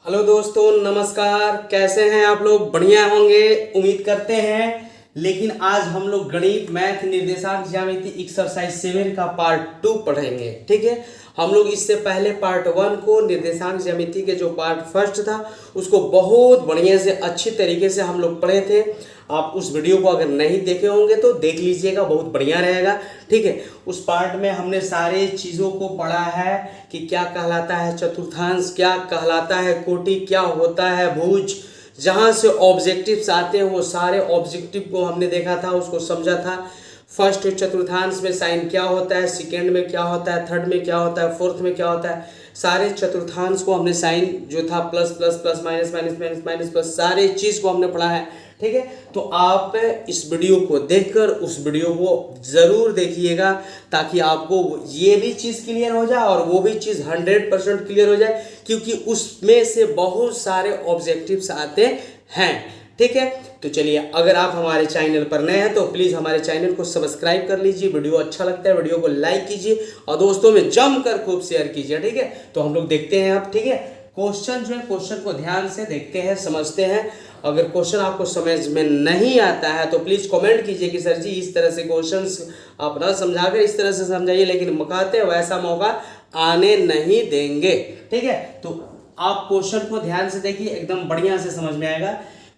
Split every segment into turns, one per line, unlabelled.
Hello दोस्तों, नमस्कार। कैसे हैं आप लोग? बढ़िया होंगे उम्मीद करते हैं। लेकिन आज हम लोग गणित मैथ निर्देशांक ज्यामिति एक्सरसाइज 7 का पार्ट 2 पढ़ेंगे। ठीक है, हम लोग इससे पहले पार्ट 1 को निर्देशांक ज्यामिति के जो पार्ट फर्स्ट था उसको बहुत बढ़िया से अच्छी तरीके से हम लोग पढ़े थे। आप उस वीडियो को अगर नहीं देखे होंगे तो देख लीजिएगा, बहुत बढ़िया रहेगा। ठीक है, उस पार्ट में हमने सारे चीज़ों को पढ़ा है कि क्या कहलाता है चतुर्थांश, क्या कहलाता है कोटि, क्या होता है भुज, जहाँ से ऑब्जेक्टिव्स आते हैं वो सारे ऑब्जेक्टिव को हमने देखा था, उसको समझा था। फर्स्ट चतुर्थांश में साइन क्या होता है, सेकेंड में क्या होता है, थर्ड में क्या होता है, फोर्थ में क्या होता है, सारे चतुर्थांश को हमने साइन जो था plus plus plus minus minus minus minus plus सारे चीज़ को हमने पढ़ा है। ठीक है, तो आप इस वीडियो को देखकर उस वीडियो को ज़रूर देखिएगा ताकि आपको ये भी चीज़ क्लियर हो जाए और वो भी चीज़ 100% क्लियर हो जाए, क्योंकि उसमें से बहुत सारे ऑब्जेक्टिव्स आते हैं। ठीक है, तो चलिए, अगर आप हमारे चैनल पर नए हैं तो प्लीज़ हमारे चैनल को सब्सक्राइब कर लीजिए। वीडियो अच्छा लगता है वीडियो को लाइक कीजिए और दोस्तों में जमकर खूब शेयर कीजिए। ठीक है, तो हम लोग देखते हैं अब। ठीक है, क्वेश्चन जो है क्वेश्चन को ध्यान से देखते हैं, समझते हैं। अगर क्वेश्चन आपको समझ में नहीं आता है तो प्लीज़ कमेंट कीजिए कि सर जी इस तरह से क्वेश्चंस आप ना समझाकर इस तरह से समझाइए, लेकिन कहते हैं वैसा मौका आने नहीं देंगे। ठीक है, तो आप क्वेश्चन को ध्यान से देखिए, एकदम बढ़िया से समझ में आएगा।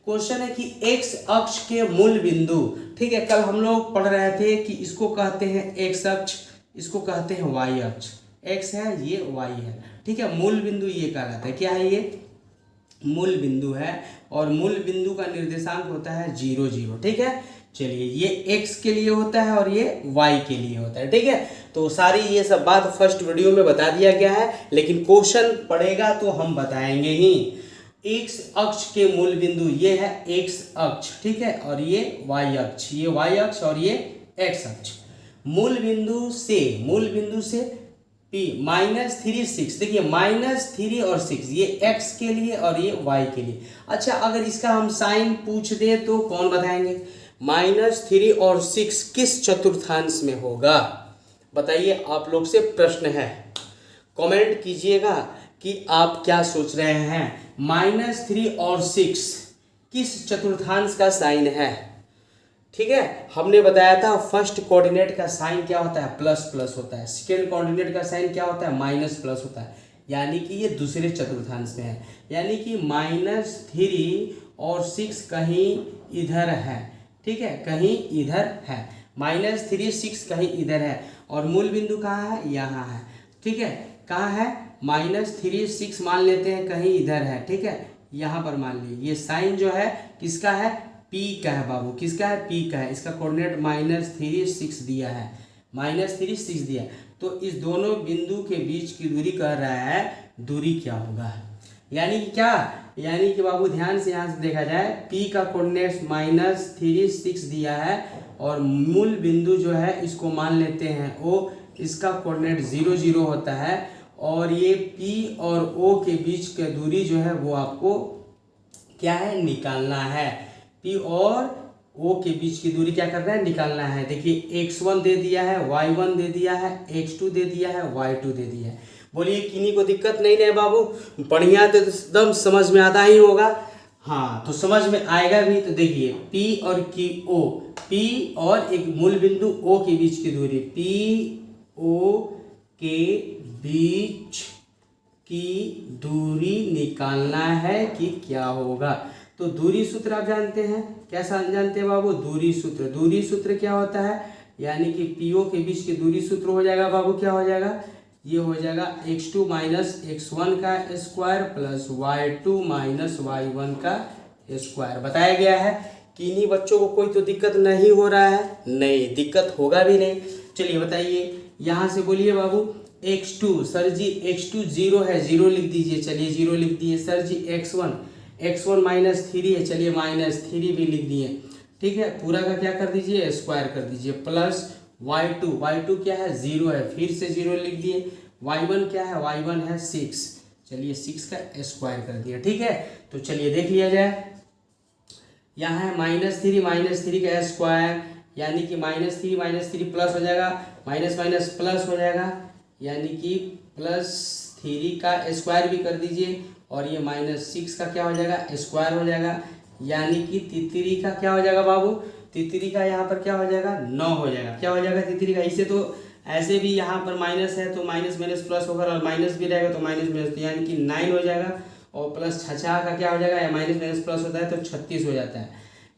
क्वेश्चन है कि एक्स अक्ष के मूल बिंदु। ठीक है, कल हम लोग पढ़ रहे थे कि इसको कहते हैं एक्स अक्ष, इसको कहते हैं वाई अक्ष। एक्स है, ये वाई है। ठीक है, मूल बिंदु ये कहलाता है, क्या है ये? मूल बिंदु है और मूल बिंदु का निर्देशांक होता है 0 0। ठीक है, चलिए, ये x के लिए होता है और ये y के लिए होता है। ठीक है, तो सारी ये सब बात फर्स्ट वीडियो में बता दिया गया है, लेकिन क्वेश्चन पड़ेगा तो हम बताएंगे ही। x अक्ष के मूल बिंदु ये है x अक्ष, ठीक है, और ये y अक्ष, ये y अक्ष और ये x अक्ष। मूल बिंदु से P -3 6, देखिए -3 और 6, ये x के लिए और ये y के लिए। अच्छा, अगर इसका हम साइन पूछ दे तो कौन बताएंगे? -3 और 6 किस चतुर्थांश में होगा? बताइए, आप लोग से प्रश्न है, कमेंट कीजिएगा कि आप क्या सोच रहे हैं। -3 और 6 किस चतुर्थांश का साइन है? ठीक है, हमने बताया था फर्स्ट कोऑर्डिनेट का साइन क्या होता है? प्लस प्लस होता है। सेकेंड कोऑर्डिनेट का साइन क्या होता है? माइनस प्लस होता है। यानी कि ये दूसरे चतुर्थांश में है, यानी कि -3 और 6 कहीं इधर है। ठीक है, कहीं इधर है। -3 6 कहीं इधर है और मूल बिंदु कहाँ है? यहाँ है। ठीक है, कहाँ है? -3 6 मान लेते हैं कहीं इधर है। ठीक है, यहाँ पर मान लीजिए ये साइन जो है किसका है? P का है बाबू, किसका है? P का है। इसका कोऑर्डिनेट -3 6 दिया है, -3 6 दिया। तो इस दोनों बिंदु के बीच की दूरी कह रहा है, दूरी क्या होगा? यानी कि क्या? यानी कि बाबू ध्यान से यहाँ से देखा जाए, P का कोऑर्डिनेट -3 6 दिया है और मूल बिंदु जो है इसको मान लेते हैं O, इसका कोऑर्डिनेट 0 0 होता है और ये P और O के बीच की दूरी जो है वो आपको क्या है? निकालना है। P और O के बीच की दूरी क्या करना है? निकालना है। देखिए, x1 दे दिया है, y1 दे दिया है, x2 दे दिया है, y2 दे दिया है। बोलिए, किन्हीं को दिक्कत नहीं है बाबू? बढ़िया, तो एकदम समझ में आता ही होगा। हाँ, तो समझ में आएगा भी। तो देखिए, P और P और एक मूल बिंदु O के बीच की दूरी, P O के बीच की दूरी निकालना है कि क्या होगा? तो दूरी सूत्र आप जानते हैं, कैसा जानते हैं बाबू? दूरी सूत्र क्या होता है? यानी कि PO के बीच की दूरी सूत्र हो जाएगा बाबू, क्या हो जाएगा? ये हो जाएगा x2 - x1 का स्क्वायर प्लस y2 - y1 का स्क्वायर। बताया गया है। किन्हीं बच्चों को कोई तो दिक्कत नहीं हो रहा है? नहीं, दिक्कत होगा भी नहीं। चलिए बताइए, यहाँ से बोलिए बाबू x2, सर जी x2 0 है, 0 लिख दीजिए। चलिए 0 लिख दिए। सर जी x1 -3 है, चलिए -3 भी लिख दिए। ठीक है, पूरा का क्या कर दीजिए? स्क्वायर कर दीजिए। प्लस y2 क्या है? 0 है, फिर से 0 लिख दिए। y1 क्या है? y1 है 6, चलिए 6 का स्क्वायर कर दिया। ठीक है, तो चलिए देख लिया जाए। यहाँ है -3 का स्क्वायर, यानी कि -3 प्लस हो जाएगा, माइनस माइनस प्लस हो जाएगा, यानी कि +3 3 का स्क्वायर भी कर दीजिए और ये -6 का क्या हो जाएगा, स्क्वायर हो जाएगा। यानी कि तितरी का क्या हो जाएगा बाबू, तितरी का यहाँ पर क्या हो जाएगा, 9 हो जाएगा। क्या हो जाएगा तितरी का, इसे तो ऐसे भी यहाँ पर माइनस है तो माइनस माइनस प्लस होगा और माइनस भी रहेगा तो माइनस माइनस, यानी कि 9 हो जाएगा। और प्लस छछा का क्या हो जाएगा, या माइनस माइनस प्लस होता है तो 36 हो जाता है।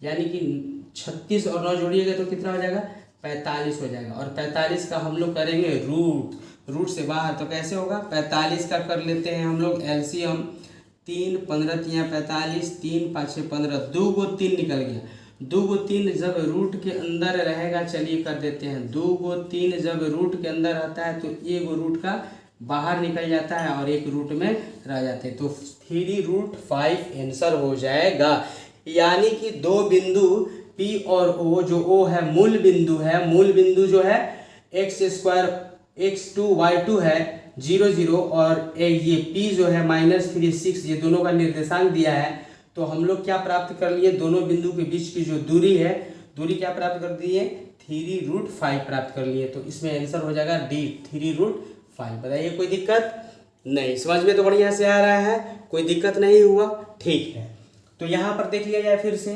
यानी कि 36 और 9 जोड़िएगा तो कितना हो जाएगा, 45 हो जाएगा। और 45 का हम लोग करेंगे रूट से बाहर, तो कैसे होगा, 45 का कर लेते हैं हम लोग एलसीएम। 3 15 3 45, 3 5 15, 2 को 3 निकल गया। 2 को 3 जब रूट के अंदर रहेगा, चलिए कर देते हैं। 2 को 3 जब रूट के अंदर रहता है तो एक रूट का बाहर निकल जाता है और एक रूट में रह जाते हैं, तो 3√5 आंसर हो जाएगा। यानी कि दो बिंदु P और O, जो O है मूल बिंदु है, मूल बिंदु जो है x² x2 y2 है 0 0 और ये P जो है -3 6, ये दोनों का निर्देशांक दिया है। तो हम लोग क्या प्राप्त कर लिए, दोनों बिंदु के बीच की जो दूरी है, दूरी क्या प्राप्त कर दिए, 3√5 प्राप्त कर लिए। तो इसमें आंसर हो जाएगा D 3√5। बताइए कोई दिक्कत नहीं, समझ में तो बढ़िया से आ रहा है, कोई दिक्कत नहीं हुआ, ठीक है। तो यहाँ पर देख लिया जाए फिर से,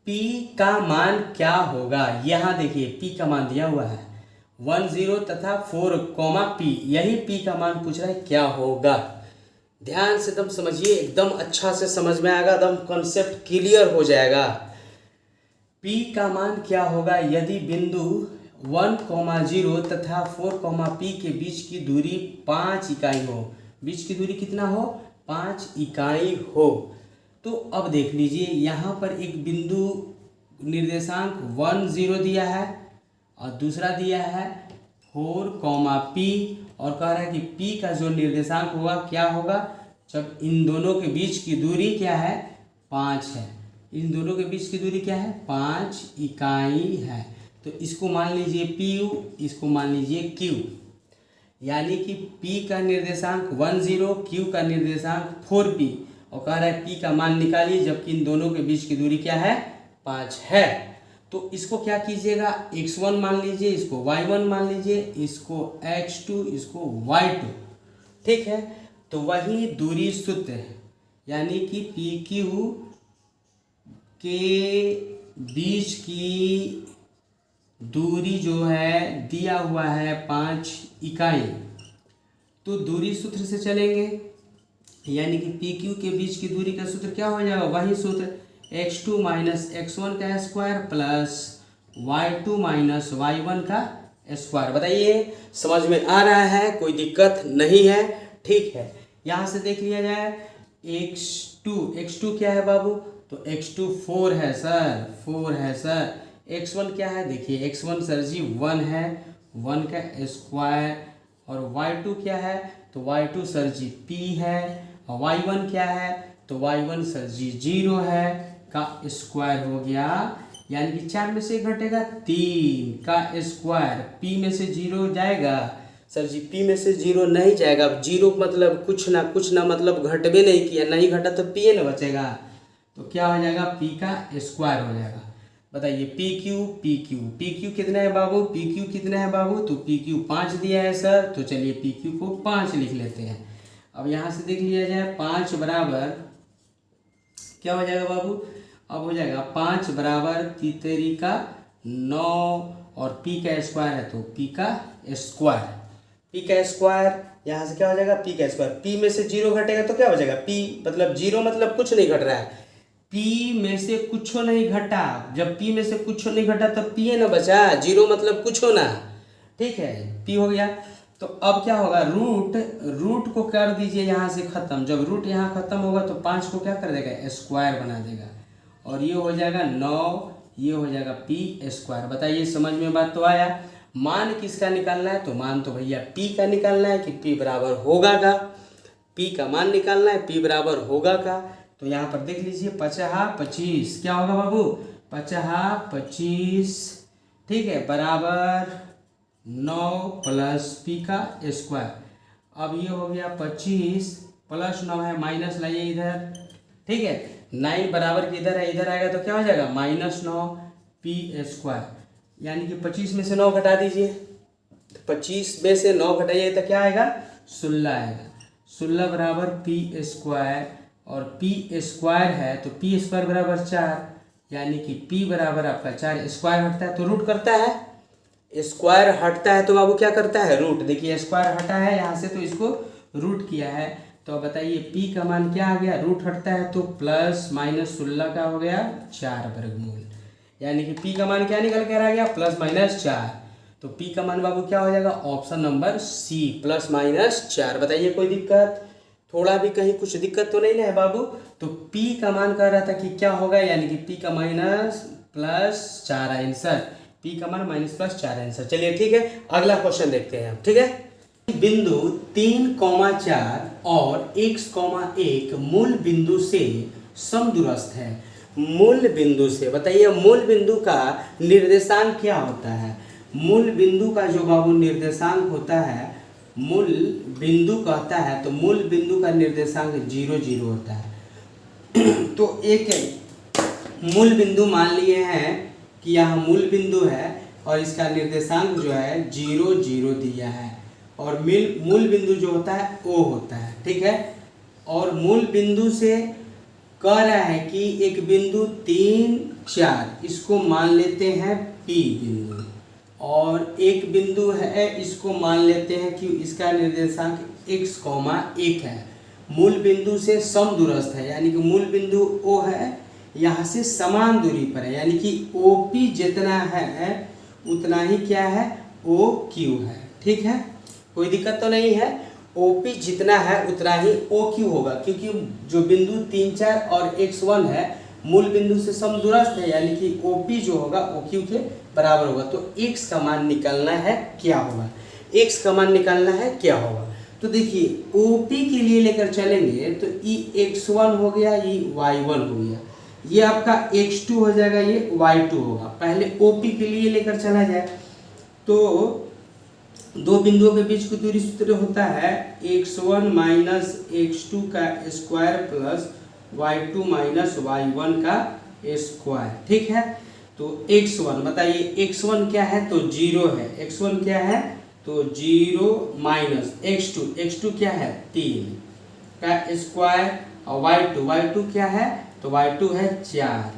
P का मान क्या होगा। यहाँ देखिए P का मान दिया हुआ है 1 0 तथा 4, P, यही P का मान पूछ रहा है क्या होगा। ध्यान से एकदम समझिए, एकदम अच्छा से समझ में आएगा, एकदम कॉन्सेप्ट क्लियर हो जाएगा। P का मान क्या होगा यदि बिंदु 1, 0 तथा 4, P के बीच की दूरी 5 इकाई हो। बीच की दूरी कितना हो, 5 इकाई हो। तो अब देख लीजिए, यहाँ पर एक बिंदु निर्देशांक 1 0 दिया है और दूसरा दिया है 4, P, और कह रहा है कि P का जो निर्देशांक होगा क्या होगा, जब इन दोनों के बीच की दूरी क्या है, 5 है। इन दोनों के बीच की दूरी क्या है, 5 इकाई है। तो इसको मान लीजिए PU, इसको मान लीजिए Q। यानी कि P का निर्देशांक 1 0, Q का निर्देशांक 4P, और कह रहा है P का मान निकालिए जबकि इन दोनों के बीच की दूरी क्या है, 5 है। तो इसको क्या कीजिएगा, x1 मान लीजिए, इसको y1 मान लीजिए, इसको x2, इसको y2, ठीक है। तो वही दूरी सूत्र है, यानी कि PQ के बीच की दूरी जो है दिया हुआ है 5 इकाई। तो दूरी सूत्र से चलेंगे, यानी कि PQ के बीच की दूरी का सूत्र क्या हो जाएगा, वही सूत्र x2 - x1 का स्क्वायर प्लस y2 - y1 का स्क्वायर। बताइए समझ में आ रहा है, कोई दिक्कत नहीं है, ठीक है। यहाँ से देख लिया जाए, x2 क्या है बाबू, तो x2 4 है सर, 4 है सर। x1 क्या है, देखिए x1 सर जी 1 है, 1 का स्क्वायर। और y2 क्या है, तो y2 सर जी p है। और y1 क्या है, तो y1 सर जी 0 है का स्क्वायर हो गया। यानी कि 4 में से घटेगा 3 का स्क्वायर, p में से 0 जाएगा सर जी, p में से 0 नहीं जाएगा। अब 0 मतलब कुछ ना मतलब घटबे नहीं किया, नहीं घटा तो p ना बचेगा, तो क्या हो जाएगा, p का स्क्वायर हो जाएगा। बताइए PQ कितना है बाबू, PQ कितना है बाबू, तो PQ 5 दिया है सर, तो चलिए PQ को 5 लिख लेते हैं। अब यहाँ से देख लिया जाए, 5 बराबर क्या हो जाएगा बाबू, अब हो जाएगा 5 बराबर तितरी का 9 और P का स्क्वायर है तो P का स्क्वायर, यहाँ से क्या हो जाएगा, P का स्क्वायर। P में से 0 घटेगा तो क्या हो जाएगा, P मतलब 0 मतलब कुछ नहीं घट रहा है, P में से कुछ नहीं घटा। जब P में से कुछ नहीं घटा तो P है ना बचा, 0 मतलब कुछ होना, ठीक है, P हो गया। तो अब क्या होगा, रूट को कर दीजिए यहाँ से खत्म। जब रूट यहाँ खत्म होगा तो 5 को क्या कर देगा, स्क्वायर बना देगा, और ये हो जाएगा 9, ये हो जाएगा P स्क्वायर। बताइए समझ में बात तो आया। मान किसका निकालना है, तो मान तो भैया P का निकालना है कि P बराबर होगा का, P का मान निकालना है, P बराबर होगा का। तो यहाँ पर देख लीजिए 50 25 क्या होगा बाबू, 50 25, ठीक है, बराबर 9 प्लस P का स्क्वायर। अब ये हो गया 25 प्लस 9 है, माइनस लाइए इधर, ठीक है, 9 बराबर की इधर है, इधर आएगा तो क्या हो जाएगा, -9 P स्क्वायर। यानी कि 25 में से 9 घटा दीजिए, 25 में से 9 घटाइए तो क्या आएगा, 16 आएगा। 16 बराबर पी स्क्वायर, और पी स्क्वायर है तो पी स्क्वायर बराबर 4, यानी कि पी बराबर आपका 4। स्क्वायर हटता है तो रूट करता है, स्क्वायर हटता है तो बाबू क्या करता है, रूट। देखिए स्क्वायर हटा है यहाँ से तो इसको रूट किया है। तो अब बताइए पी का मान क्या आ गया, रूट हटता है तो प्लस माइनस 16 का हो गया 4 वर्गमूल, यानी कि पी का मान क्या निकल कर आ गया, प्लस माइनस 4। तो पी का मान बाबू क्या हो जाएगा, option number C, plus minus 4। बताइए कोई दिक्कत, थोड़ा भी कहीं कुछ दिक्कत तो नहीं है बाबू। तो पी का मान कह रहा था कि क्या होगा, यानी कि पी का माइनस प्लस 4 आंसर, पी का मान माइनस प्लस 4 आंसर। चलिए ठीक है, अगला क्वेश्चन देखते हैं हम। ठीक है, बिंदु 3,4 और x,1 मूल बिंदु से समदूरस्थ है। मूल बिंदु से, बताइए मूल बिंदु का निर्देशांक क्या होता है। मूल बिंदु का जो बाबू निर्देशांक होता है, मूल बिंदु कहता है तो मूल बिंदु का निर्देशांक 0 0 होता है। तो एक मूल बिंदु मान लिए हैं कि यहाँ मूल बिंदु है और इसका निर्देशांक जो है 0 0 दिया है, और मूल बिंदु जो होता है O होता है। ठीक है, और मूल बिंदु से कह रहा है कि एक बिंदु 3 4 इसको मान लेते हैं P बिंदु, और एक बिंदु है इसको मान लेते हैं कि इसका निर्देशांक x,1 है। मूल बिंदु से समदूरस्थ है, यानी कि मूल बिंदु O है, यहाँ से समान दूरी पर है, यानी कि OP जितना है उतना ही क्या है, OQ है। ठीक है, कोई दिक्कत तो नहीं है, OP जितना है उतना ही OQ होगा, क्योंकि जो बिंदु 3 4 और x1 है मूल बिंदु से समदूरस्थ है, यानी कि OP जो होगा OQ के बराबर होगा। तो x का मान निकालना है क्या होगा, x का मान निकालना है क्या होगा। तो देखिए OP के लिए लेकर चलेंगे तो ये x1 हो गया, ये y1 हो गया, ये आपका x2 हो जाएगा, ये y2 होगा। पहले OP के लिए लेकर चला जाए तो दो बिंदुओं के बीच की दूरी सूत्र होता है x1 माइनस x2 का square plus y2 minus y1 का स्क्वायर। ठीक है, तो x1 बताइए, x1 क्या है तो 0 है, x1 क्या है तो 0 माइनस x2 क्या है 3 का स्क्वायर, और y2 क्या है तो y2 है 4।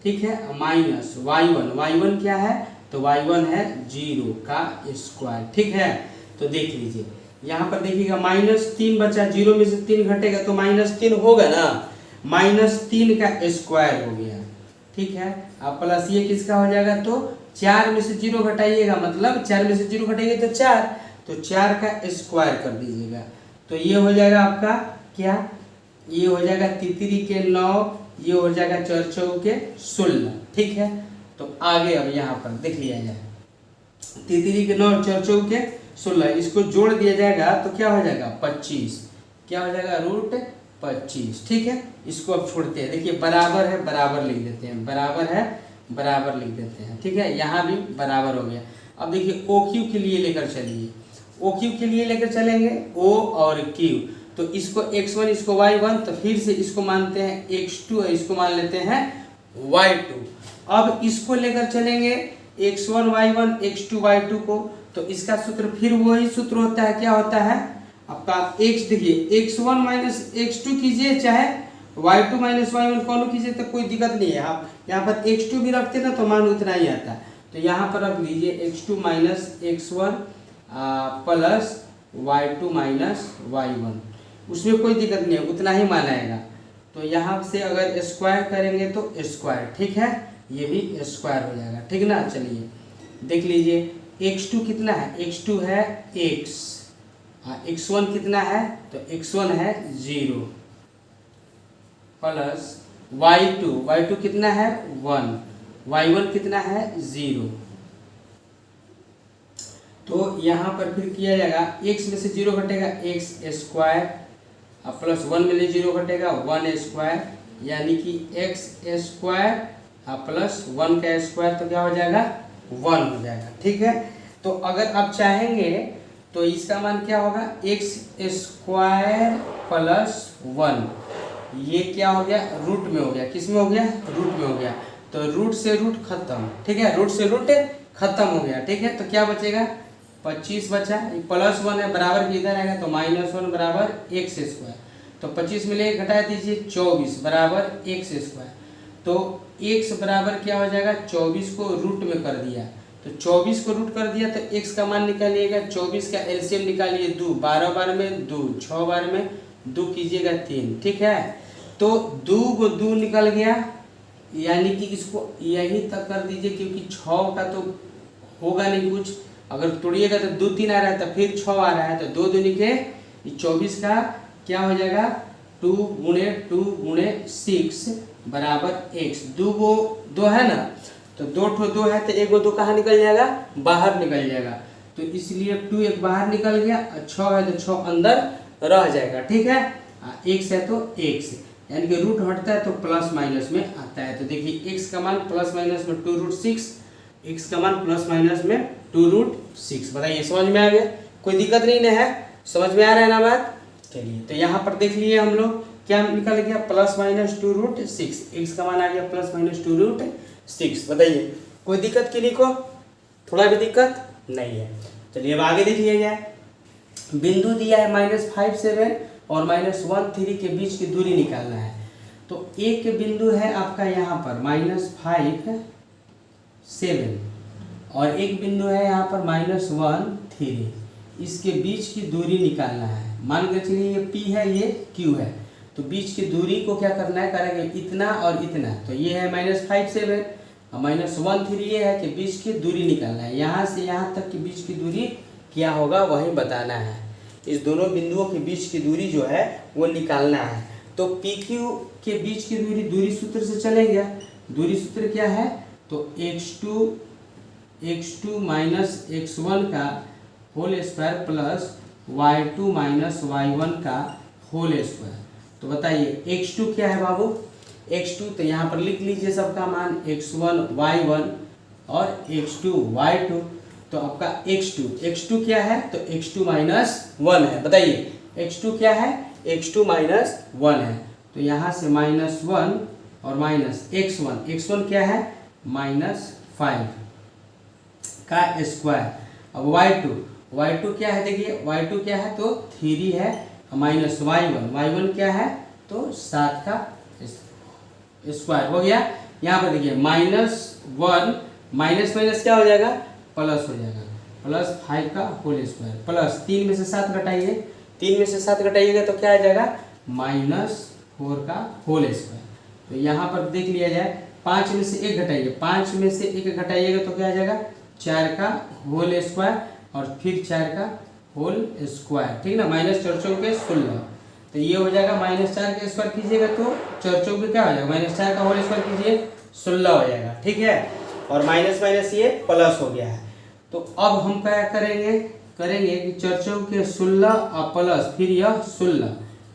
ठीक है, माइनस y1 क्या है तो y1 है 0 का स्क्वायर। ठीक है, तो देख लीजिए यहाँ पर देखिएगा -3 बचा, 0 में से 3 घटेगा तो -3 होगा ना, -3 का स्क्वायर हो गया। ठीक है, अब प्लस ये किसका हो जाएगा तो 4 में से 0 घटाइएगा, मतलब 4 में से 0 घटाइए तो 4, तो 4 का स्क्वायर कर दीजिएगा। तो ये हो जाएगा आपका क्या, ये हो जाएगा 3 के 9, ये हो जाएगा 4 चौके 16। ठीक है, तो आगे अब यहाँ पर देख लिया जाए, 3 के 9 4 चौके 16, इसको जोड़ दिया जाएगा तो क्या हो जाएगा 25, क्या हो जाएगा √25। ठीक है, इसको अब छोड़ते हैं, देखिए बराबर है बराबर लिख देते हैं, बराबर है बराबर लिख देते हैं। ठीक है, यहाँ भी बराबर हो गया। अब देखिए OQ के लिए लेकर चलिए, OQ के लिए लेकर चलेंगे O और Q, तो इसको x1 इसको y1, तो फिर से इसको मानते हैं x2 और इसको मान लेते हैं y2। अब इसको लेकर चलेंगे x1 y1 x2 y2 को, तो इसका सूत्र फिर वही सूत्र होता है, क्या होता है आपका x, देखिए x1 माइनस x2 कीजिए चाहे y2 माइनस y1 कौन कीजिए तो कोई दिक्कत नहीं है। आप यहाँ पर x2 भी रखते ना तो मान उतना ही आता है, तो यहाँ पर रख लीजिए x2 minus x1 plus y2 minus y1, उसमें कोई दिक्कत नहीं है, उतना ही मान आएगा। तो यहाँ से अगर स्क्वायर करेंगे तो स्क्वायर, ठीक है, ये भी स्क्वायर हो जाएगा। ठीक ना, चलिए देख लीजिए x2 कितना है, x2 है x, x1 कितना है तो x1 है 0 प्लस y2 कितना है 1, y1 कितना है 0। तो यहाँ पर फिर किया जाएगा x में से 0 घटेगा x स्क्वायर, प्लस 1 में 0 घटेगा 1 स्क्वायर, यानी कि x स्क्वायर प्लस 1 का स्क्वायर, तो क्या हो जाएगा 1 हो जाएगा। ठीक है, तो अगर आप चाहेंगे तो इसका मान क्या होगा x स्क्वायर प्लस 1, ये क्या हो गया रूट में हो गया, किस में हो गया रूट में हो गया, तो रूट से रूट खत्म। ठीक है, रूट से रूट खत्म हो गया। ठीक है, तो क्या बचेगा 25 बचा, +1 है बराबर के इधर आएगा तो -1 बराबर x स्क्वायर। तो 25 में ले घटा दीजिए 24 बराबर x स्क्वायर। तो x बराबर क्या हो जाएगा, 24 को रूट में कर दिया तो 24 को रूट कर दिया तो x का मान निकालिएगा। 24 का एलसीएम निकालिए 2, 12 बार में 2, 6 बार में 2 कीजिएगा 3, ठीक है। तो 2 को 2 निकल गया, यानी कि इसको यहीं तक कर दीजिए क्योंकि 6 का तो होगा नहीं कुछ, अगर तोड़िएगा तो 2 3 आ रहा है तो फिर 6 आ रहा है तो 2 दूनी के 24 का क्या हो जाएगा 2 गुणे 6 बराबर x। 2 है ना, तो 2 है तो 1 2 कहाँ निकल जाएगा, बाहर निकल जाएगा। तो इसलिए 2 एक बाहर निकल गया, 6 है तो 6 अंदर रह जाएगा, ठीक है। x है तो x, यानी कि रूट हटता है तो प्लस माइनस में आता है। तो देखिए x का मान प्लस माइनस में 2√6, x का मान प्लस माइनस में 2√6। बताइए समझ में आ गया, कोई दिक्कत नहीं ना है, समझ में आ रहा है ना बात। चलिए तो यहाँ पर देख लिए हम लोग क्या निकल गया, प्लस माइनस 2√6, x का मान आ गया प्लस माइनस 2√6। बताइए कोई दिक्कत किन्हीं को, थोड़ा भी दिक्कत नहीं है। चलिए अब आगे देखिएगा, बिंदु दिया है -5 7 और -1 3 के बीच की दूरी निकालना है। तो एक बिंदु है आपका यहाँ पर -5 7 और एक बिंदु है यहाँ पर -1 3, इसके बीच की दूरी निकालना है। मान के चलिए ये P है, ये Q है, तो बीच की दूरी को क्या करना है, करेंगे इतना और इतना। तो ये है -5 7 और -1 3 ये है कि बीच की दूरी निकालना है। यहाँ से यहाँ तक की बीच की दूरी क्या होगा वही बताना है। इस दोनों बिंदुओं के बीच की दूरी जो है वो निकालना है। तो PQ के बीच की दूरी सूत्र से चलेंगे। दूरी सूत्र क्या है, तो x2 माइनस x1 का whole square plus y2 minus y1 का होल स्क्वायर। तो बताइए x2 क्या है बाबू, x2 तो यहाँ पर लिख लीजिए सबका मान x1 y1 और x2 y2। तो आपका x2 क्या है, तो x2 माइनस 1 है। बताइए x2 क्या है, x2 माइनस 1 है। तो यहाँ से -1 और माइनस x1 क्या है, -5 का स्क्वायर। अब y2 क्या है, देखिए y2 क्या है, तो 3 है, माइनस y1 क्या है, तो 7 का स्क्वायर हो गया। यहाँ पर देखिए -1 माइनस क्या हो जाएगा, प्लस हो जाएगा, +5 का होल स्क्वायर प्लस 3 में से 7 घटाइए, 3 में से 7 घटाइएगा तो क्या आ जाएगा, -4 का होल स्क्वायर। तो यहाँ पर देख लिया जाए 5 में से 1 घटाइए, 5 में से 1 घटाइएगा तो क्या आ जाएगा, 4 का होल स्क्वायर और फिर 4 का होल स्क्वायर, ठीक ना, -4×16। तो ये हो जाएगा -4 का स्क्वायर कीजिएगा तो 4×4 क्या हो जाएगा, -4 का होल स्क्वायर कीजिए 16 हो जाएगा, ठीक है। और माइनस ये प्लस हो गया है। तो अब हम क्या करेंगे कि 4×4 और प्लस फिर यह 16,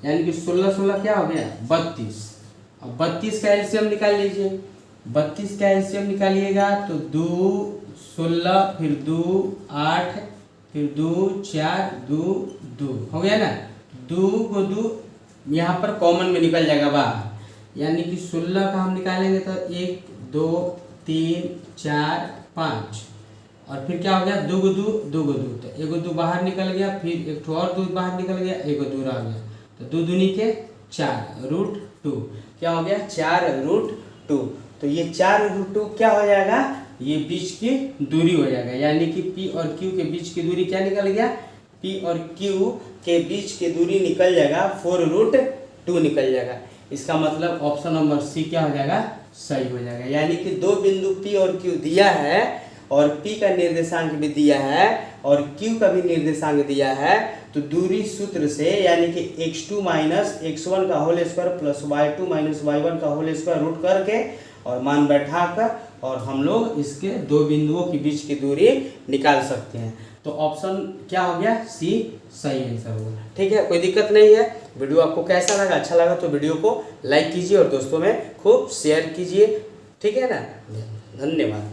यानी कि 16 क्या हो गया, 32। अब 32 का एलसीएम निकाल लीजिए। 32 का एलसीएम निकालिएगा तो 2 16 फिर 2 8 फिर 2 4 2 2 हो गया ना। 2 को 2 यहाँ पर कॉमन में निकल जाएगा बाहर, यानी कि 16 का हम निकालेंगे तो 1 2 3 4 5 और फिर क्या हो गया, 2 को 2 तो 1 2 बाहर निकल गया, फिर एक और 2 बाहर निकल गया, 1 2 रह गया, तो 2 दूनी के 4 √2 क्या हो गया, 4√2। तो ये 4√2 क्या हो जाएगा, ये बीच की दूरी हो जाएगा, यानी कि P और Q के बीच की दूरी क्या निकल गया, P और Q के बीच की दूरी निकल जाएगा 4√2 निकल जाएगा। इसका मतलब ऑप्शन नंबर सी क्या हो जाएगा, सही हो जाएगा। यानी कि दो बिंदु P और Q दिया है और P का निर्देशांक भी दिया है और Q का भी निर्देशांक दिया है, तो दूरी सूत्र से यानी कि x2 माइनस x1 का whole square plus y2 minus y1 का होल स्क्वायर रूट करके और मान बैठाकर और हम लोग इसके दो बिंदुओं के बीच की दूरी निकाल सकते हैं। तो ऑप्शन क्या हो गया, सी सही आंसर होगा। ठीक है, कोई दिक्कत नहीं है। वीडियो आपको कैसा लगा, अच्छा लगा तो वीडियो को लाइक कीजिए और दोस्तों में खूब शेयर कीजिए। ठीक है ना, धन्यवाद।